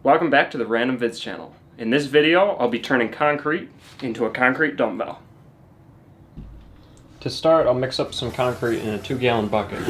Welcome back to the Random Vids channel. In this video, I'll be turning concrete into a concrete dumbbell. To start, I'll mix up some concrete in a 2-gallon bucket.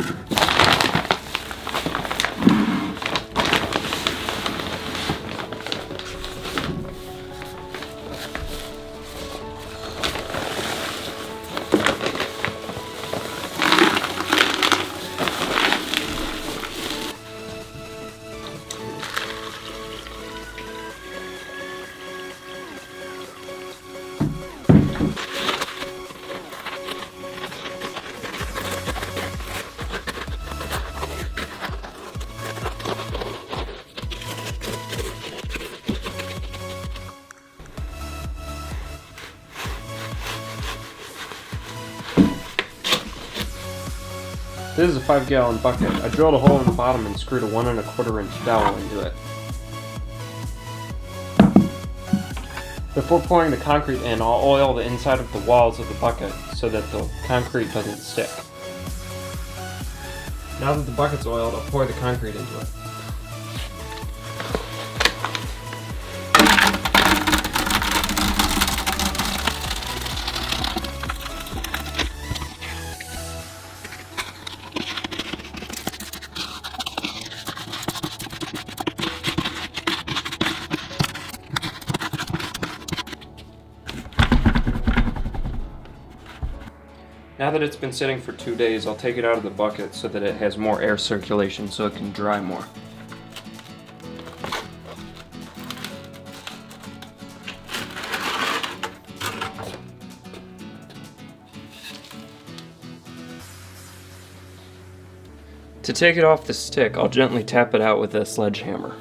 This is a 5-gallon bucket. I drilled a hole in the bottom and screwed a 1 1/4 inch dowel into it. Before pouring the concrete in, I'll oil the inside of the walls of the bucket so that the concrete doesn't stick. Now that the bucket's oiled, I'll pour the concrete into it. Now that it's been sitting for 2 days, I'll take it out of the bucket so that it has more air circulation so it can dry more. To take it off the stick, I'll gently tap it out with a sledgehammer.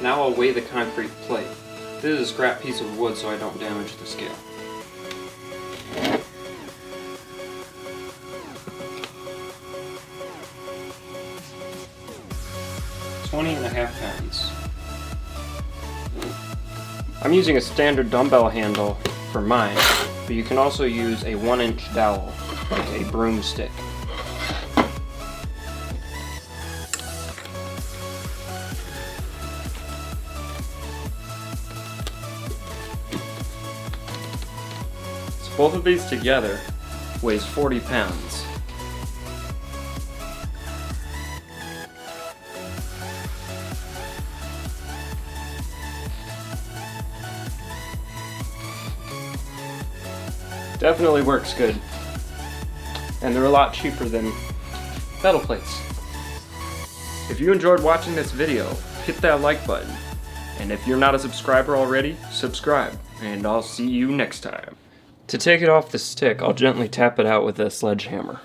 Now I'll weigh the concrete plate. This is a scrap piece of wood so I don't damage the scale. "20.5 pounds. I'm using a standard dumbbell handle for mine, but you can also use a 1-inch dowel, like a broomstick. Both of these together weighs 40 pounds. Definitely works good. And they're a lot cheaper than metal plates. If you enjoyed watching this video, hit that like button. And if you're not a subscriber already, subscribe. And I'll see you next time. To take it off the stick, I'll gently tap it out with a sledgehammer.